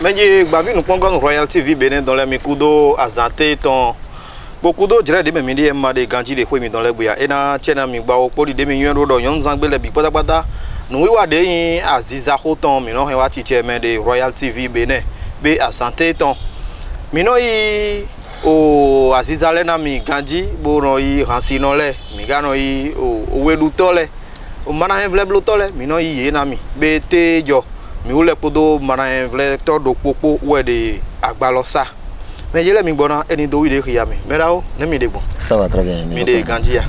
Mais je bavi nous prenons Royal TV Bénin dans les mikudo azanté ton beaucoup d'autres dirais des midi ma de ganji de kwemi dans les boya et na chena mi gba opo de mi yun do yon zangbe le bi patapata nous wa de yin aziza hoton mi no he wa chi chairman de Royal TV Bénin be azanté ton mi no yi o aziza le na mi ganji bo no yi hansi no le mi ga no yi o wedu to le o mana he vle blo to le mi no yi na mi be te jo mi ou le podo mana un vrai to do popo ou de agbalosa mais je le mi bona eni do wi de khiyami mais là ne mi de bon ça va très bien mi de ganjia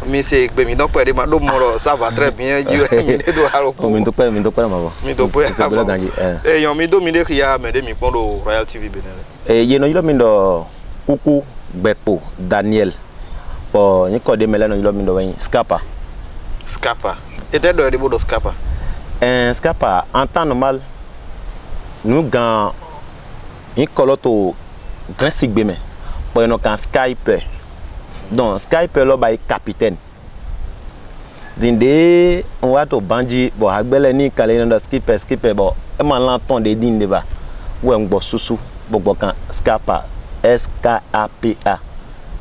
mi c'est gbe mi donc pas de ma do moro ça va très bien ju mi de do halo mi do pas ma bon mi do pas ça va ganji e yon mi do mi de khiya mais de mi pondo Royal TV Bénin e ye no yilo mi do kuku gbepo Daniel po ni ko de mele no yilo mi do wen Scapa était de bodo Scapa. Un Scapa, en temps normal, nous gagnons un coloto grand sigbeme pour nous quand Skype. Donc Skype là bas capitaine. Dinde on va to banji bon agbele ni kale no skipper bon e ma lanton de dinde ba. Ou en bo susu bo kan Scapa SKAPA.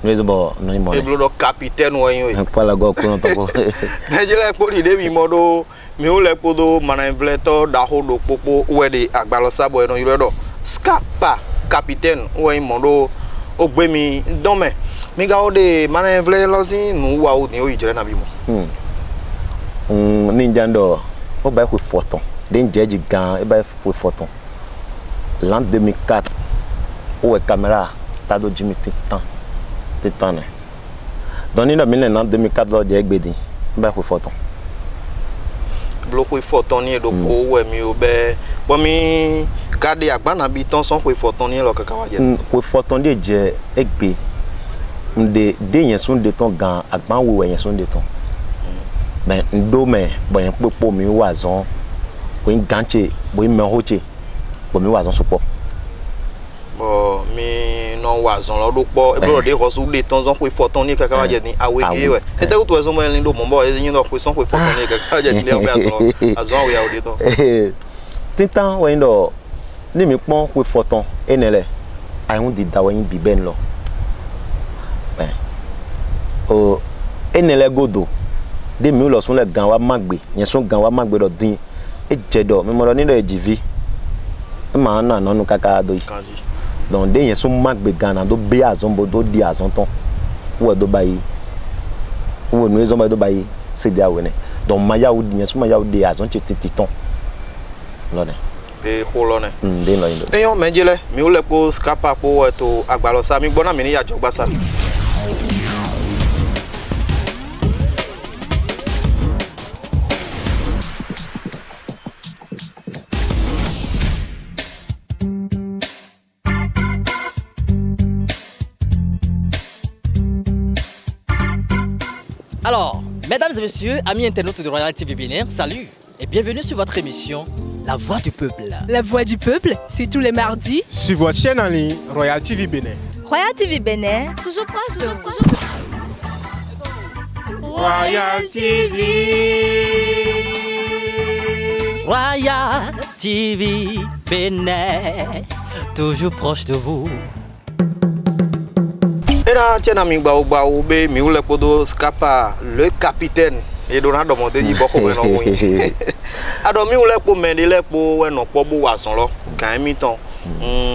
Nous bon non mo. E blodo capitaine wo yin. Pas la go ko no to ko. Je le poli de mi modo mi o le podo mana invleto da hodo popo we de agbalosa boy no yiro do Scapa capitaine we modo o gbe mi don me mi ga o de mana invle losin nu wa o ni o yire na bi mo ninja ndo o ba ko photon den jeji gan e ba ko photon l'an 2004 o caméra ta do jimi titan ne dans ni no 2004 lo je gbedi ba ko photon bloco photon ni do po we mi o be bo mi kade agbana bi ton son ko photon ni lo kaka wa je ko photon de je egbe nde de yen sun de ton gan agban wo yen sun de ton ben ndo me bo yen popo mi wazon ko ganche bo mi hoche bo mi wazon supo bo mi non wazon lo do po e bro de ko su de ton son ko photon ni kaka wa je ni awege we e te ko so mo en do mo bo e yin do ko son ko photon ni kaka wa je ni o azon we ya o de ton tintan we ndo ni mi pon ko photon enele ayun di dawo yin bi ben lo ben o enele godo de mi lo sun le gan wa magbe yen sun gan wa magbe do din e jedo mi mo lo ni do ejivi e ma na nonu kaka do yi donc de yen sun magbe gan na do be azon bo do di azon ton wo do bayi wo nu ezo ba do bayi se dia we ne donc ma ya wo yen sun ma ya wo de azon titon lo ne e kholo ne de no indo e yon menjele mi o le po Scapa po to agbalosa mi gbona mi ni ya jogbasa. Alors, mesdames et messieurs, amis internautes de Royal TV Bénin, salut et bienvenue sur votre émission La Voix du Peuple. La Voix du Peuple, c'est tous les mardis sur votre chaîne en ligne Royal TV Bénin. Royal TV Bénin, toujours proche, toujours. Royal TV. Royal TV Bénin, toujours proche de vous. Era chena mi gba be mi o le podo Scapa le capitaine e do na do mo de yi boko we no yin ado mi o le po me de le po we no po bo wason lo kan mi ton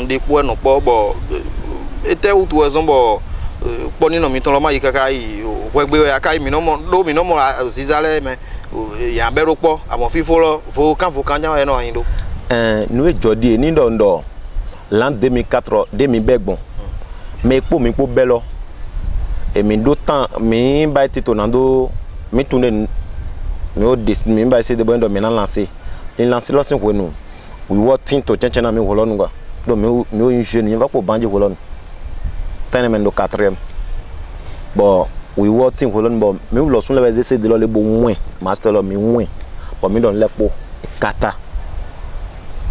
de po we no po bo ete utu ezon bo po ni no mi ton lo ma yi kaka yi we gbe we aka mi no mo zizale me ya be ro po amon fifo lo fo kan jan e no yin do nu e jodi ni ndo l'an 2004 2000 mais pour mi pour bello et mi do temps mi ba tito nando mi tourner mi o des mi ba essayer de bon do mi na lancer il lancer lo sin ko nu we what thing to change na mi holo nu ga do mi o jeune ni va ko banje holo nu tane men do 4e bon we what thing holo nu bon mi lo sun le essayer de lo le bo moins master lo mi moins bon mi don le po kata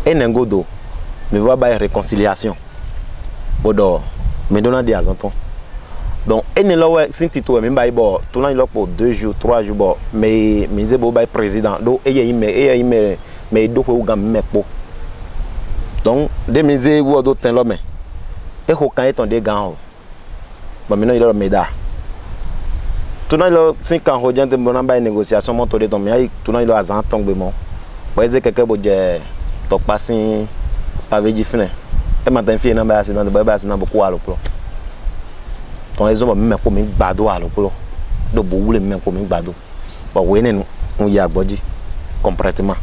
enengodo mi va ba réconciliation bodo mais donnant des azantons donc et ne là ouais sin tito me ba bo to na pour 2 jours 3 jours bon mais zebo ba président do e yi me do ko gam mepo Donc, des misères ou d'autres l'homme. Et quand est on des gants. Bah, maintenant, il a le médaille. Tout le monde, si quand on vient de une négociation, on tourne dans le tout le monde a un temps de bon. Vous voyez, quelqu'un qui a donc passé par les différents. Et maintenant, il y a un accident de bébé, c'est beaucoup à l'eau. Donc, ils ont même pour me bado à l'eau. Donc, vous les même pour me bado. Bah, oui, on y a body complètement.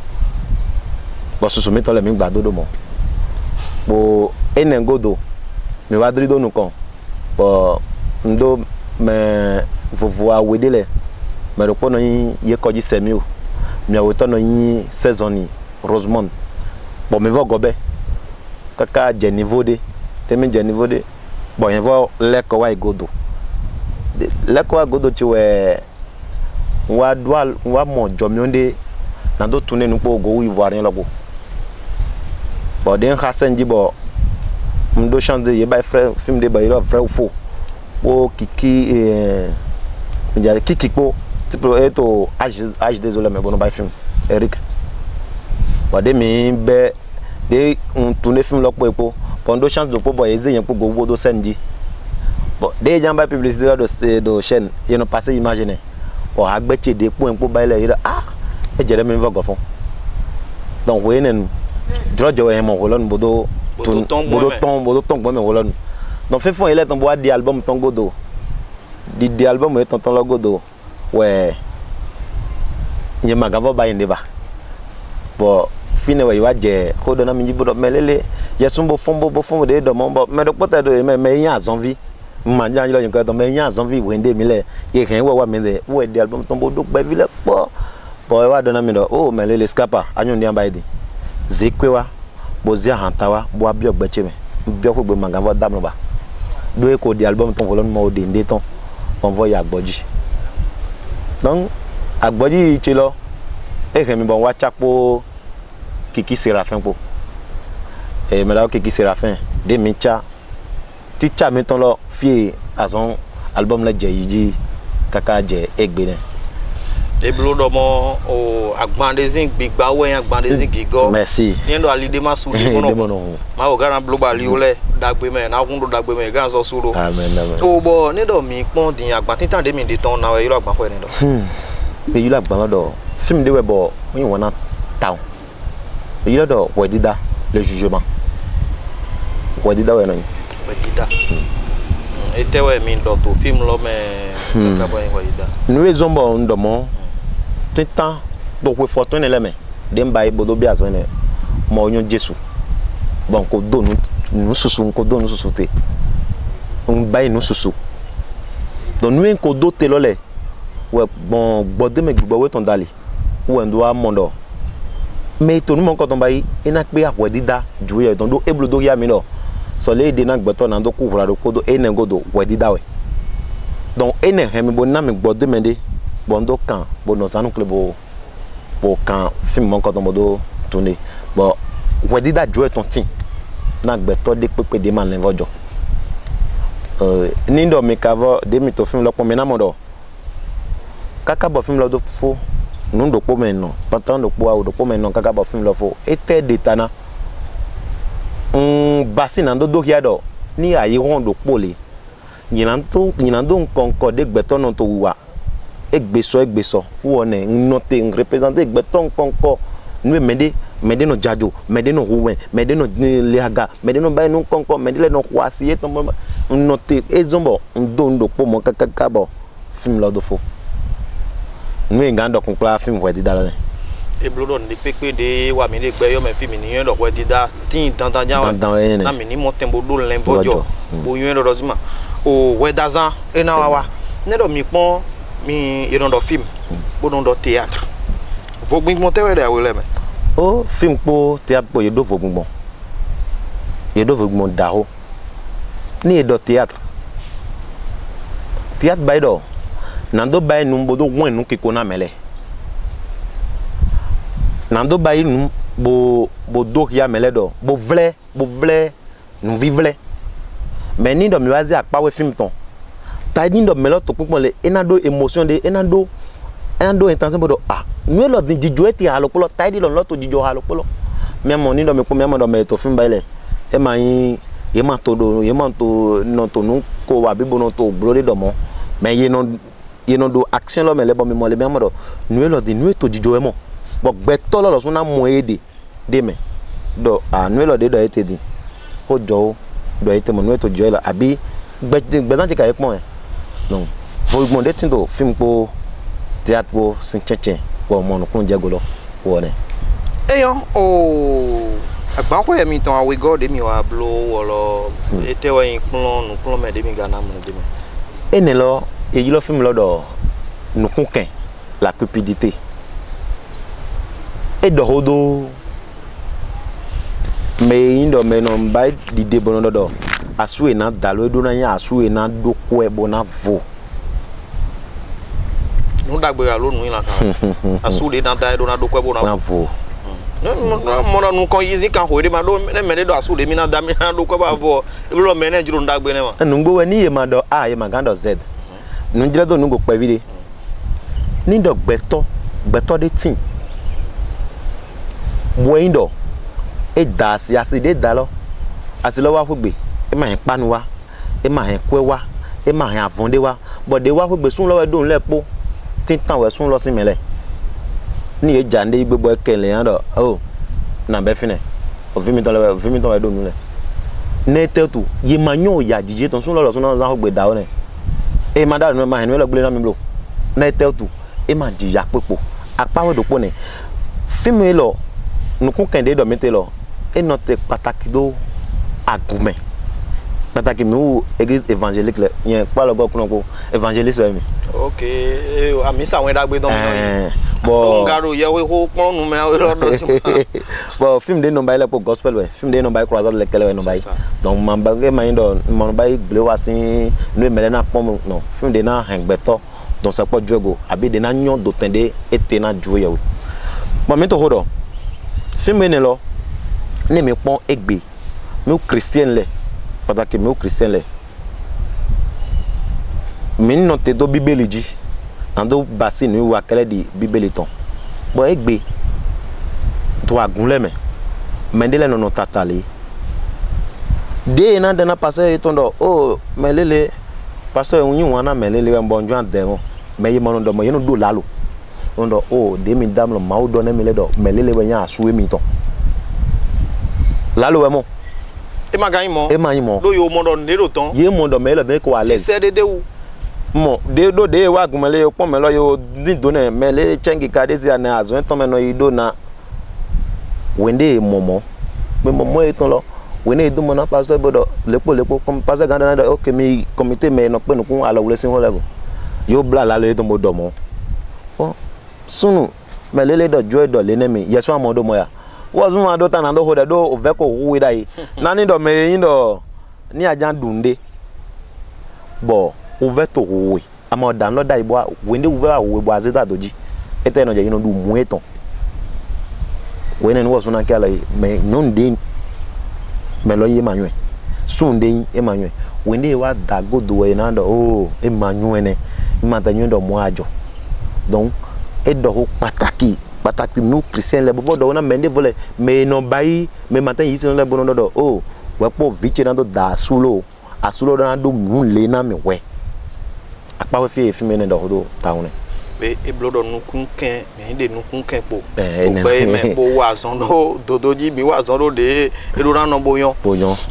Bah, ce sont mes toiles même bado de moi. Bon, et un godo, mais va drido nous quand. Bon, ndo mais vous voir où il est. Mais le point il est quand il s'est mieux. Mais autant il saisonnier Rosemont. Bon, mais va gober. Kaka j'ai niveau de, t'aimes j'ai niveau de. Bon, il va l'écoua et godo. L'écoua godo tu es. On va mon jomionde. Dans d'autres tournées nous pour go ivoirien là-bas. Bon, d'un Hassan dit bon, on doit changer, il y a un film de vrai ou faux. Oh, Kiki et Kiki po, tu peux être au âge désolé, mais bon, on va film. Eric. Bon, des on tourne film là pour pendant chance de pouvoir essayer pour go do samedi. Bon, des gens va publicité de chaîne, ils n'ont pas passé imaginer. Bon, agbeté des points pour bailler là, ah, et j'ai même va go fond. Donc, vous voyez, droit je mon rolon bodo ton bon rolon donc fait fond il est en bois des albums ton godo di album est ton godo ouais il y a magava ba indeba bon fine ouais wa je ko do na mi bodo melele ya sumbo fombo de do mon mais do pota do mais y a envie manja lo yin ko do mais y a envie wende mi le ye kan wa me de ouais di album ton bodo ba vile po wa do na mi do oh melele scapa anyu ndi amba idi zekwewa bozia hantawa bo abio gbecheme bio ko gbe mangava damno ba do e ko di album ton volon mo de ndeton on voya agboji donc agboji ti lo e ke mi bon wa chapo Kiki Séraphin po e me la Kiki Séraphin de micha ti cha mi ton lo fi azon album la je yiji kaka je egbe ne et blodomo o agbandezin gbigba we agbandezin gigo merci niendo alide masude mono ma o garan bloba liole dagbe me na kundo dagbe me gan so suro amen amen o bo niendo mi pon din agban titan de mi de ton na we yiro agban fo niendo be yiro agban do film de we bo yin wona town be yiro do wedida le jugement wedida we no wedida ete we mi do to film lo me ka bo yin wedida nous ezombo ndomo titan donc we photo ne leme dem bayi bodo bi azone mo onyo Jesu bon ko do nu susu ko do nu susu te on bayi nu susu donc nous en ko do te lole we bon bodé me gbogbo we ton dali we ndo amondo mais to nu mon ko ton bayi ina pe akwe dida juye don do eblo do ya mi no so le de na gbeto na do ku vura do ko do enengo do we dida we donc ene hemi bo na me gbodé me de bondo kan bono sanu club bo kan film mon ko don bodo tourner bon wedi da jouer ton tin na gbeto de pepe de man lenvojo ni ndo me kavo de mi to film lo pon me na modo kaka bo film lo do fo nu ndo po me no patan do po do po me no kaka bo film lo fo ete de tana basi na ndo do hiado ni ayi ron do po le nyinando nkonko de gbeto no to wa egbeso wone noté représenter egbeton konko nous mede no jajo mede no ruwen mede no leaga mede no bay no konko mede le no kwasi to noté ezombo ndo po mo kaka bo film lo do fo nous ngando konkla film wedi dala e blodo ni pepe de wa mi le gbe yo me film ni yen do wedi da tin dandan jan na mi ni mo tembo do lenvojo bo yen do rozima o wedazan e na wa ne do mi pon mi iron do film bodon do théâtre vogbin mo tewe da wele me oh film po théâtre po yedo vogbon daho ni do théâtre bay do nando bay num bodo wen nu kiko na mele nando bay num bo do ya mele do bo vle nu vivle mais ni do mi wazi akpa we film ton tadi ndo melo to pupon le enado émotion de enado intention bodo ah nous lo di joeti halopolo tadi lo to dijo halopolo mi mo ni do me ko mi mo do me to film baile e ma yin ye ma to do ye ma to no to nu ko wa bi bo no to bro de do mo me ye no do action lo me le bo mi mo le mi mo do nu lo di nu to jijo e mo bo gbe to lo so na mo e de me do nu lo de do e te di ko jo do e te mo nu to jo lo abi gbe dan ti ka e pon e non fo mo de tin do film po théâtre po sin cheche wo mo no kun je go lo wo ne eyan o agba ko emi tan awe god emi wa blo wo lo ete wa yin kun me de mi gana mo de mi ene lo eyi lo film lo do nukun ken la cupidité e do hodo me indo me no mba dide bono do asu e na dalo edo na ya asu e na doko e bona vo no dagbe ya lonu yin la kan asu de na da edo na doko e bona vo mo na nu kon yizi kan ho de ma do me de do asu de mi na da mi na doko ba vo e lo me na jiro ndagbe ne ma nu ngbo we ni ye ma do a ye ma gando z nu jira do nu go pe vide ni do gbeto de tin bo indo e da si aside da lo asilo wa fugbe e ma hen panu wa e ma hen kwe wa e ma hen avonde wa bo de wa fugbe sun lo we do nlepo tin tan we sun lo si mele ni e jande gbogbo ekele yan do o na be fine o vi mi ton we do nle ne tetu ye ma nyo ya jije ton sun lo sun na fugbe da o ne e ma da no ma hen we lo gbe na mi blo ne tetu e ma jiya pepo apa we do po ne film e lo nukun kende do mete lo e note pataki do agume pataki mi u église évangélique le yen pa lo go kun ko évangéliste we mi okay ami sa won dagbe don mi no bo ngaro ye we ho pon nu me lo do si bo film de no ba ile po gospel we film de no ba croisade le kele we no ba donc man ba ge man do man ba gle wa sin nu mele na pon no film de na hengbeto donc ça po jogo abi de na nyon do tende ete na jo ye we bo mi to hodo film ne lo ni mi pon egbe mi o christian le pataki mi o christian le mi no te do bibeli ji ando basi ni wa kele di bibeli ton bo egbe to agunle me mendele no tatali de na de na passer tondo o melele pastor yin wana melele mbo njo andemo me yi mono do mo yeno do lalo ondo o de mi dam lo mawo do na mi le do melele we nya asu mi ton lalo we mo e ma gan mo do yo mo do ne do ton ye mo do me le be ko ale se de wu mo de do de wa gumele yo pon me lo yo din do na me le chengi ka de sia na azo ton me no ido na wende momo me momo e ton lo wene do mo na pastor bodo lepo comme pastor ganda na okay mi comité me no pe no kun ala wule sin ho level yo bla la le to mo do mo o sunu me le do joy do le ne mi yeso amodo mo ya wo sunu ado ta na do ho de do o ve ko wu dai na ni do me yin do ni ajan dunde bo o ve to wu ama download dai bo wende u ve wa wu bo azeta doji ete no je yin do mu eton wene ni wo sunu ka la me nyonde me lo ye manwe sunde e manwe wende wa dagodo we na do o e manwe ne ma ta nyo do mo ajo donc e do ho pataki mi christian le bo do na mende vole me no bai me matin yi sin le bo no do o we po viche na do da asulo na do mu le na me we apa we fi me ne do do taune be e blodo nukun ken me de nukun ken po be me bo wa zon do dodoji mi wa zon do de ero ran no boyon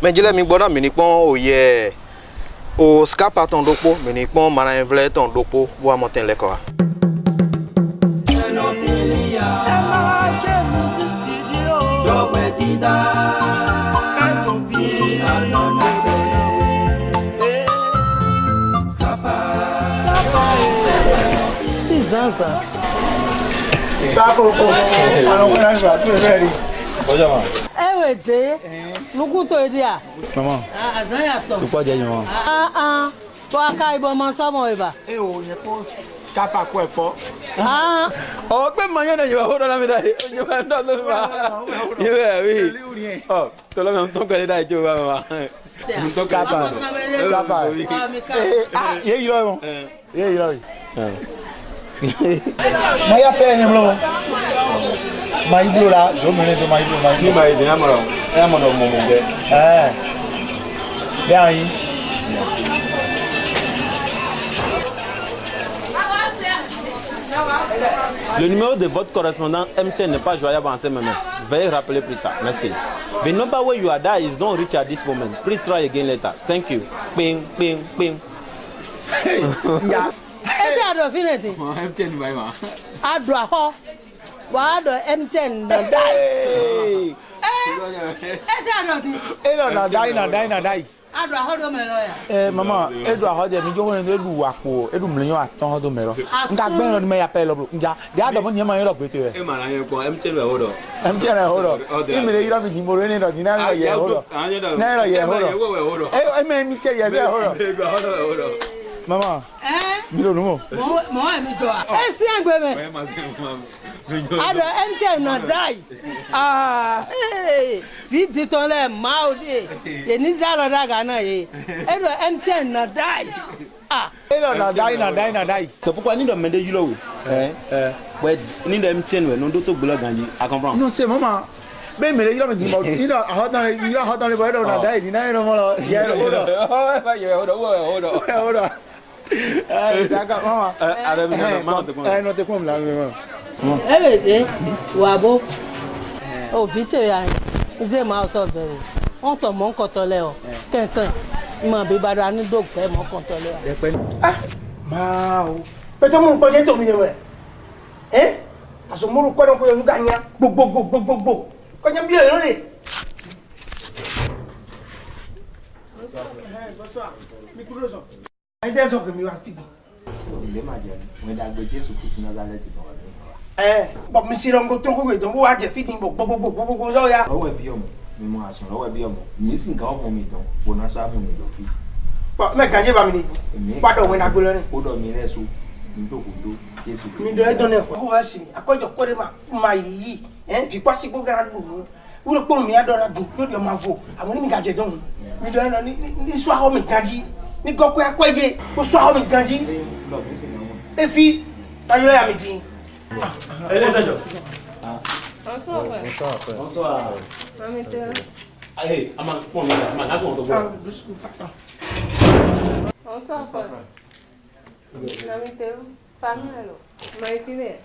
me jile mi gbona mi ni pon oye o scapa ton dopo mi ni pon mara envle ton dopo bo amoten le ko Zanza. Ewe de, lugu to dia. Maman. Azanya to. C'est quoi dire maman? To aka ibo man so mo iba. Eh o ye ko kapa ko e po. O pe mañana na yo ho do na mi dai. Yo ba ndo lo ba. Yo wi. Oh, to lo me ton ko le dai jo ba mama. To kapa. Kapa. Ye yiro mo. Ye yiro. Maya pe ni blo. Maïblo là, je me de Maïblo. Qui m'a aidé à mon Bien aí. Le numéro de votre correspondant MTN n'est pas joignable en ce moment. Veuillez rappeler plus tard. Merci. The number where you are there is not reach at this moment. Please try again later. Thank you. Ping, ping, ping. Ya. Ẹ jẹ́ àdọ̀ fínẹ̀tì. MTN báyìí ma. Àdọ̀ àhọ́. Wà á dọ̀ MTN nà dá. Ẹ jẹ́ àdọ̀ tí. E na dai. Àdọ̀ àhọ́ dọ̀ mẹ́lọ yà. Mama, e do aho de mi jo won e du wapo, e du mlenyo aton do mero. Nka gbe ro me ya pe lo bro. Nja, de ado mo nyema yin lo pe te we. E ma na yen ko MTN we hodo. MTN e hodo. E mi le ira mi dimoro ni do dina ro ye hodo. Na ro ye hodo. E me mi te ye be hodo. Mama. Mi lo numo. Mo mi jọ a. Ẹ sí àgbẹ̀ mẹ́. Àdọ̀ MTN nà dá yìí. Fi ditọ́ lẹ̀ máa o de. Yè ní sálọ dàgà náà yé. Ẹ dọ̀ MTN nà dá yìí. E lo na dai. C'est pourquoi ni do mende yulo we. Ouais, ni do MTN we no do to gbulo ganji. I comprend. Non c'est maman. Be mi le ira mi dimoro. Ni do aho dan le ira aho dan le bo do na dai, dina ro mo lo. Ye ro hodo. Hodo. Saka mama. Ara mi no ma te kon. No te kom la mama. Ẹ lè dé wà bó. Òfin tè ya yẹn. Ṣé màá sọ bẹ̀rẹ̀? Wọ́n tọ̀ mọ́ kọ̀tọ̀ lẹ̀ ọ́. Kẹ̀kẹ́ ìmọ̀ bí bàdà ní dòkè mọ́ kọ̀tọ̀ lẹ̀ ọ́. Mau. Betul mu ko jeto mi ne we. Aso mu ko don ko yo ganya. Gbogbo. Ko nya bi e re. Ai de so ke mi wa fidi. Le ma je. Mo da gbe Jesu Kristi Nazareth ko wa. Bo mi si ron go ton ko we don wa je fidi gbogbo so ya. Owo bi omo. Mi mo asun owo bi omo. Mi si nkan omo mi don. Bo na so amu mi do fi. Bo me ganje ba mi ni. Pa do we na gbe lo ni. O do mi re so. Ndo Jesu Kristi. Mi do e don ne ko wa si. Akojo ko de ma yi. Fi pa si gbogbo ran lu. Wúlò pọ̀ mi adọ́ra dùn lórí ọmọ àfọ̀ àwọn onímì gàjẹ́ dọ́hùn mi dọ́ ẹ̀nà ní sọ àwọn mi gàjí ní gọ́pẹ́ apẹ́jẹ́ kó sọ àwọn mi gàjí efi tayọ́lẹ́yà mi dín. ẹlẹ́dẹ̀jọ́. Bonsoir. Mami tẹ́lẹ̀. Hey, a máa pọ̀ mi a máa lásán ọ̀tọ̀ gbọ́. Bonsoir. Mami tẹ́lẹ̀. Famille lọ. Mami fílẹ̀.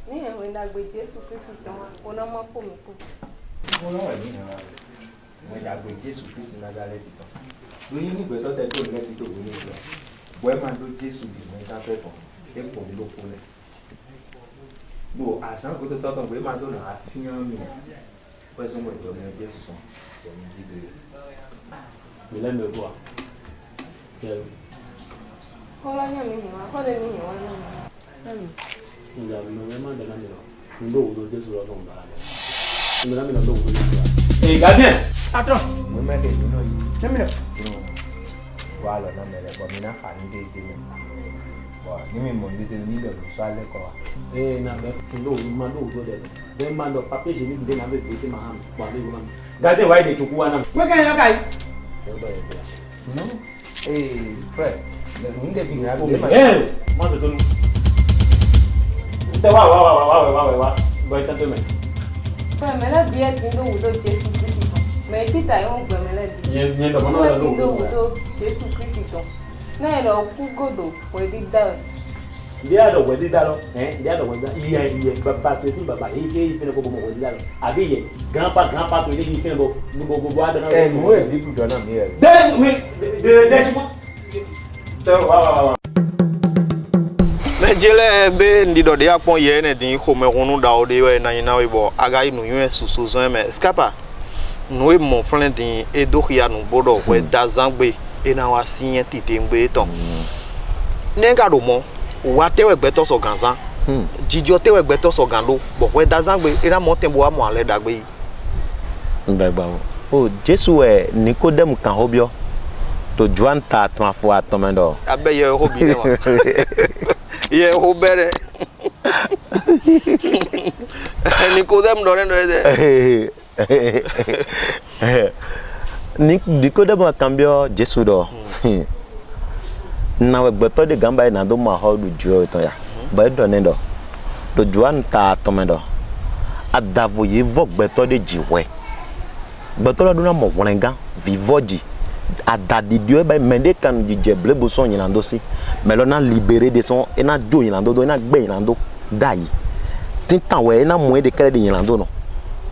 Ní ẹ̀rọ ìdàgbé Jésù Kristi tán wọn náà mọ́ pò mí kú. Mo lọ́wọ́ ní ìrìn àjò. Mo ìdàgbé Jésù Kristi Nazareth tán. Lóyún ní ìgbẹ́ tọ́tẹ́ tó lẹ́tí tó wọlé ìgbà. Wọ́n máa lo Jésù bí mo dá fẹ́ tán. Ẹ̀pọ̀ mi ló kú lẹ̀. Lo àṣà kó tó tọ́tàn pé máa tó nà àfihàn mi. Pẹ́sùn mọ̀ ìjọba ní Jésù sàn. Ìjọba ní jíjẹ. Mi lẹ́nu ẹ̀kọ́ wa. Kọ́lá ní àmì ìwà kọ́lé ní ìwà náà. Nga no ema de nani no. Ndo wo de so lo no ba. Ndo mi no ndo wo de. Gardien. Attends. Mo me de no yi. Nemina. Wa lo na me le bo mi na fa ni de me. Wa ni mi mo de ni de so ale ko wa. Na be ndo wo ma ndo wo de. Be ma ndo papier je ni de na be fese ma ham. Wa le wo ma. Gardien wa de chuku wa na. We kan yo kai. No. Fred. Ni de bi na de ma. Mo se to nu. Wá. Gbọ́ ìtàn tó mẹ́. Gbẹ̀mẹ́lẹ́ bí ẹ ti ń lówó ló Jésù Kristi tán. Mẹ títà ẹ̀wọ̀n gbẹ̀mẹ́lẹ́ bí. Yẹn dọ̀mọ́ náà lọ lọ́wọ́. Wọ́n ti lówó ló Jésù Kristi tán. Náà lọ kú gòdò pẹ̀ dídá ẹ̀. Ìdí àdọ̀gbẹ̀ dídá lọ. Ìdí àdọ̀gbẹ̀ dídá. Iye bàbá tó sí bàbá èyí ké ìfẹ́ kó bọ̀ dídá lọ. Àbí iye grandpa tó ilé ìfẹ́ bọ̀ gbogbo àdánù. Mú èdè ibùdó náà mi rẹ̀. Wá. Mejele be ndido de apon ye ne din ko me hunu da o de we na yina we bo aga inu yun susu zon me skapa no e mo flen din e do ya nu bodo we da zangbe e na wa siyen tite ngbe ton ne ga do mo wa tewe gbe to so ganzan jijo tewe gbe to so ganlo bo we da zangbe e na mo tembo wa mo ale dagbe yi ngba o Jesu e Nikodem kan hobio to juan ta tma fo atomendo abe ye hobi ne wa ye ho bere Nikodem do ndo ede Nikodem cambio Jesu do na we gbeto de gamba na do ma ho du jo to ya ba do ne do do juan ta tomedo adavo ye vo gbeto de jiwe gbeto lo do na mo wrenga vivoji adadi dio ba mende kan jije blebo son yinando si me lo na libérer de son e na jo yinando do e na gbe yinando dai tintan we e na mo e de kere de yinando no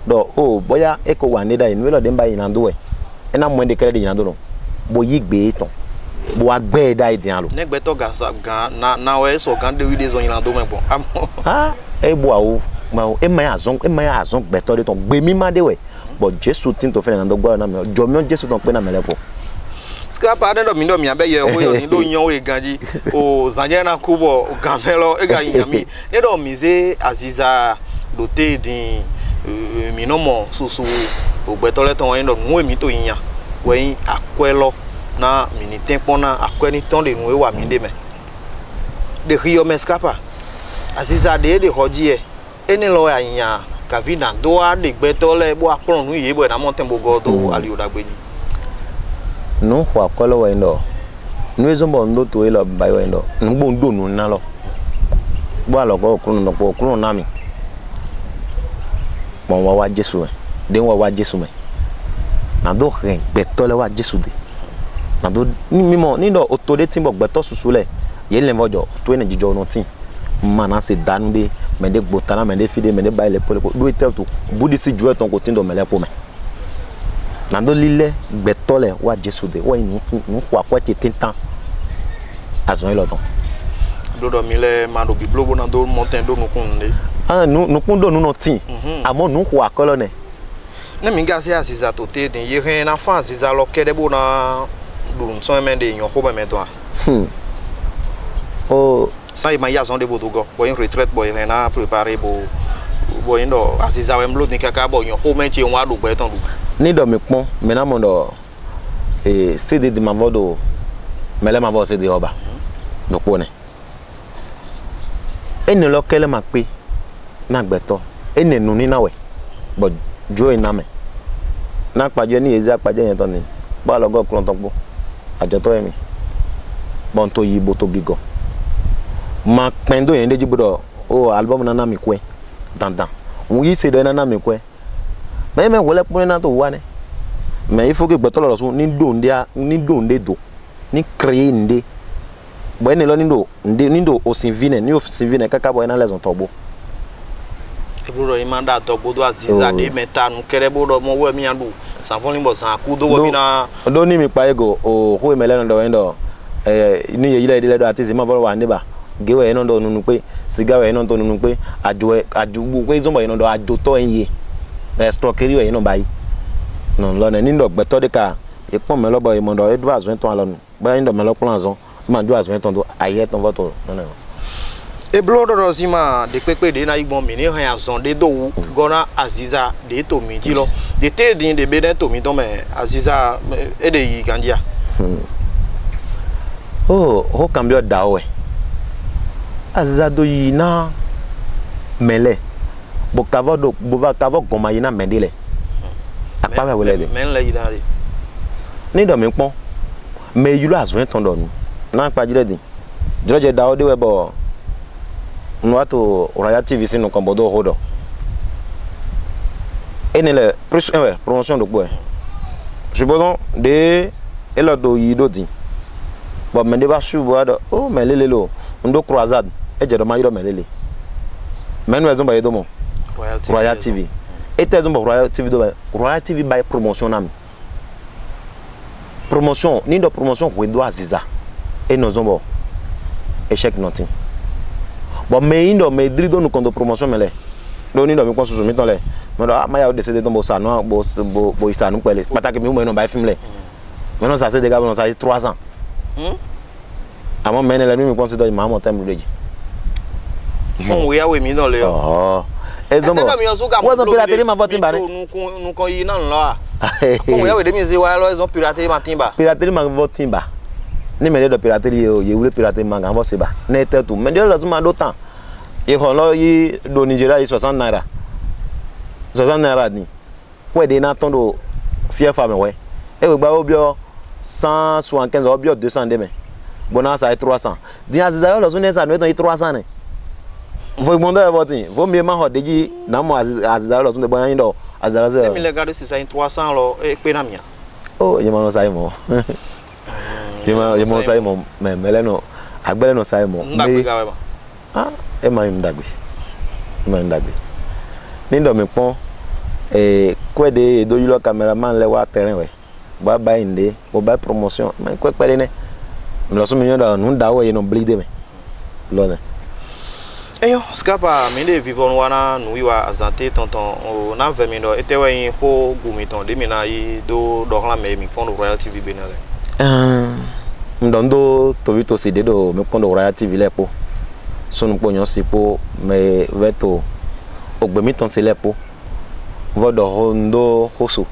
do o boya e ko wa ne dai no lo de mba yinando we e na mo e de kere de yinando no bo yi gbe ton bo agbe dai dian lo negbe to ga na we so kan de wi de son yinando me bon ah e bo awo ma e ma azon gbeto de ton gbe mi ma de we but Jesus tin to fe na ndo gba na me jo mi Jesus ton pe na mele po ska pa den do mi abe ye ho yo ni do yan we ganji o zanje na kubo gamelo e ga yami ne do mi ze aziza do te din mi no mo susu o gbeto le ton yin do nu emi to yan we akwelo na mi ni tempo na akweni ton de nu e wa mi de me de rio me skapa aziza de hoji e eni lo ya yan kavina do a de gbeto le bo apron nu ye bo na mo tembo go do ali odagbeji no kwa kwalo wa ndo no ezombo ndo to elo bai wa ndo ngbo ndo nu na lo bo alo ko okunu no po okunu na mi mo wa Jesu e den wa Jesu me na do ren gbeto le wa Jesu de na do ni mo ni do otode timbo gbeto susu le ye le vojo to ene jijo no tin mana se danu de me de gbotana me de fide me de bai le pole do etel to budisi juwe ton ko tin do mele po me na do lile gbetole wa Jesu de wa nu kwa kwa ti tintan azon ilo ton do mi le ma do biblo bo na do monten do nu kun de ah nu kun do nu no tin amo nu kwa kolo ne na mi ga se asiza to te den ye hen na fa asiza lo kede bo na do nso me de yon ko be me to oh ça il m'a ya zon de bo to go bo in retraite bo hen na préparer bo indo asiza we mlo ni kaka bo yon ko me ti won ado gbe ton do ni do mi pon me na mo do CD de mavodo mele mavo CD oba do po ne eni lo kele ma pe na gbeto eni nu ni na we but jo ina me na paje ni ezi apaje yen ton ni ba lo go klon ton po ajo to emi bon to yi bo to gigo ma pendo yen de jibodo o album na mi kwe dandan un yi se do na mi kwe me wole pon na to wa ne me il faut que gbeto lo so ni donde do ni créer ndé bo ene lo ni do osinvine ni osinvine kaka bo ena leson tobo e bro imanda tobo do aziza de meta nu kere bo do mo we mi andu san fon limbo san ku do wo mi na do ni mi pa ego o ho emele no do endo ni ye ile ile do ati ma bo wa ne ba gewe eno do nunu pe siga we eno to nunu pe aju bu pe zo mo eno do ajo to enye extra keri we eno bai no lo ne ni do gbeto de ka e pon me lo bo mo do edu azun ton alonu ba ndo me lo plan azun ma ju azun ton do aye ton voto no no e blodo do sima de pepe de na igbon mi ni han azun de do gona aziza de to mi ti lo de te din de be de to mi don me aziza e de yi gandia oh ho cambio dawe aziza do yi na mele bo kavo goma yi na mendele apa we wele men la yi dare ni do mi pon me yulo azun ton do nu na pa jire din joje dawo de we bo no ato Royal TV sinu kan bodo hodo enele promotion do boy je bodon de elo do yi do din bo me de ba su bo do o me lele lo ndo croisade e je do ma yiro me lele menu ezon ba yedo mo Royal TV et ezon ba Royal TV do Royal TV by promotion am promotion ni do promotion ko do aziza e no zombo échec nothing bon mais indo me drido no kondo promotion mele do ni do mi konsusu mi ton le mo do ma ya o décédé ton bo sa no bo isa nu pele pataki mi mo no ba film le me no sa se de ga no sa 300 amo menele mi consider ma mo time reji mon we awe mi don le oh ezombo wo don piraterie ma votin ba ne nu kon yi na nlo a mon we awe de mi se wa lo ezon piraterie ma timba piraterie ma votin ba ni me de piraterie o ye wule piraterie ma ga bo se ba na etetu me de lo zuma do tan e ho lo yi do Nigeria yi 60 naira ni we de na ton do CFA me we e we gba obio 175 obio 200 de me bona sa 300 di aziza yo lo so ne sa no ton 300 ne Vous demandez à votre vous mieux m'en dit non moi azalo sont de bon indo azalo ça. Mais les gars c'est ça 300 là et penamia. Oh, il m'a ça mo. Il m'a ça mo mais là non agbele no ça mo. Ah, e ma ndagbe. Ma ndagbe. Ni ndo me pon kwede do yulo cameraman le wa terrain we. Ba ba inde, o ba promotion, mais kwede ne. Me lo so me nda nu da wo ye no blide me. Lo ne. Eyo, skapa minde vivon wana nuiwa azante tonton na vemindo etewe yin ko gumiton de mina yi do la me mi fond Royal TV benale. Ndondo to vito si do me fond Royal TV lepo. Sonu ponyon sipo me veto ogbemiton se lepo. Vodo hondo hoso.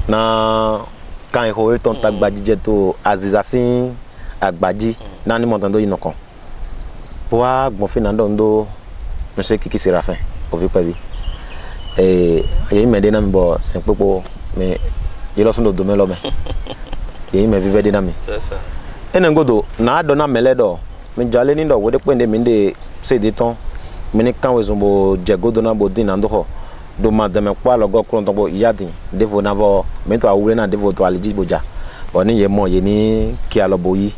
Na kan ho ton tagbaji jeto azizasin agbaji na ni montando inokon. Pour gonfler dans dondo je sais qui sera fin au vu pas vu et il m'a dit bon un peu mais il a son domaine là mais il m'a vu vendre nami c'est ça et ngodo na dona meledo me jale ni do wo de pende minde c'est des temps mais quand ils ont jego dona bodin ando ho do madame kwa logo kron to bo yadi devo na vo me to awure na devo to aliji boja bon ni ye mo ye ni ki aloboyi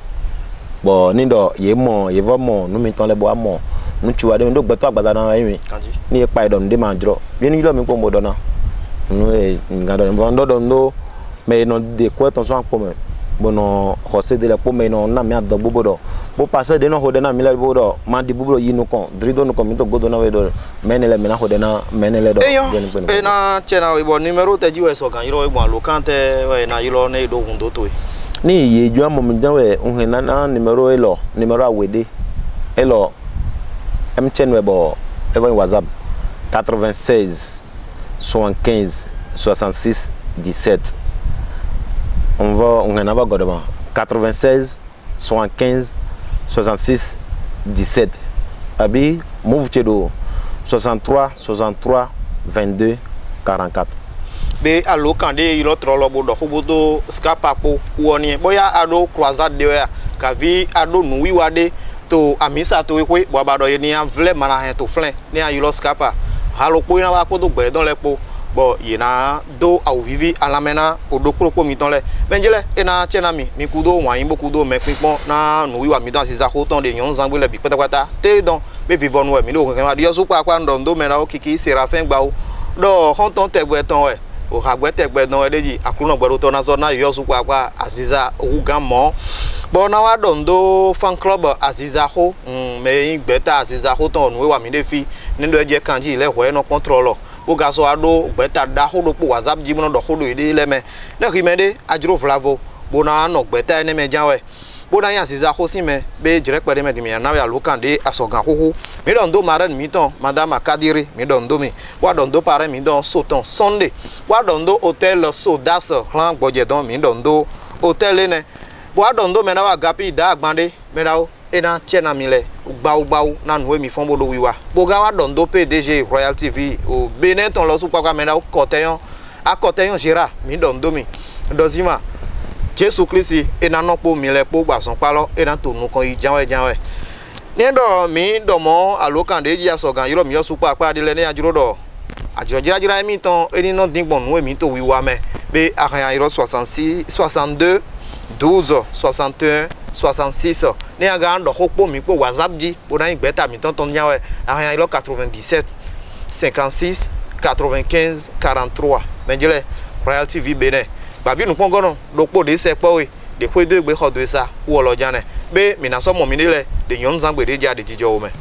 bon nindo ye mo ye vo mo nu mi ton le bo amo nu chuwa de ndo gbeto agbada na yin ni e pa idon de ma jro bi ni lo mi po mo do na nu e ngado ndo ndo me no de ko ton so apo me bono hose de le po me no na mi ado bobodo bo passer de no ho de na mi le bobodo ma di bobodo yi nu kon drido nu kon mi to godo na we do menele me na ho de na menele do e na chena we bo numero te ji we so kan yiro we bo lo kan te we na yiro ne do hundo to ni ye ju amo mi janwe unhena na numero awede elo mtn webo even whatsapp 96 75 66 17 on va godement 96 75 66 17 abi move chedo 63 63 22 44 be alo kande yilo trolo bodo hubuto skapa po woni boya ado croisade de ya kavi ado nuwi wade to amisa to we bo abado ye ni anvle mana hen to flen ni ayilo skapa halo po ina wa ko do gbe don le po bo yina do au vivi alamena odo kuro mi ton le benjele ena chena mi kudo wan yin bokudo me pinpon na nuwi wa mi don asiza ko ton de yon zangbe le bi patapata te don be vivon we mi do kan wa dio so pa kwa ndo me na o kiki serafin gba o do hon ton tegbe ton we o hagbete gbe don edeji akuno gbero to na so na yo su kwa Aziza Ogugan mo bo na wa dondo fan club Aziza ho me gbeta Aziza ho ton we wa mi de fi nindo eje kanji ile ho e no control o ga so ado gbeta da ho do po WhatsApp ji mo do ho do ide ile me na ki me de ajiro flavo bo na no gbeta ene me janwe bo na ya Aziza ho si me be jire pede me di mi na ya lokande asogan hoho mi dondo maren mi ton madame Kadiri mi dondo mi wa dondo pare mi don soton Sunday wa dondo hotel Sodas ran gboje don mi dondo hotel ne wa dondo me na wa gapi da agbande me na o ena chena mi le ugbaugba na nu mi fon bodo wiwa bo ga wa dondo PDG Royal TV o Benin ton lo su pa me na o koteyon jira mi dondo mi dozima Jesu Kristi ena no po mi le po gbason palo ena to nu kan janwe nindo mi domo alokande ji asogan yiro mi yo su pa de le ni ajuro do ajira mi ton eni no dingbon nu mi to wiwa me be ahan yiro 66 62 12 61 66 ni aga ndo ko mi po WhatsApp ji bo na igbeta mi ton nyawe ahan yiro 97 56 95 43 menjele Royal TV Benin babi nu pongono do po de se po we de ko de gbe khodo sa wo lo jane be mi na so mo mi nile de yon zangbe de ja de jijo o me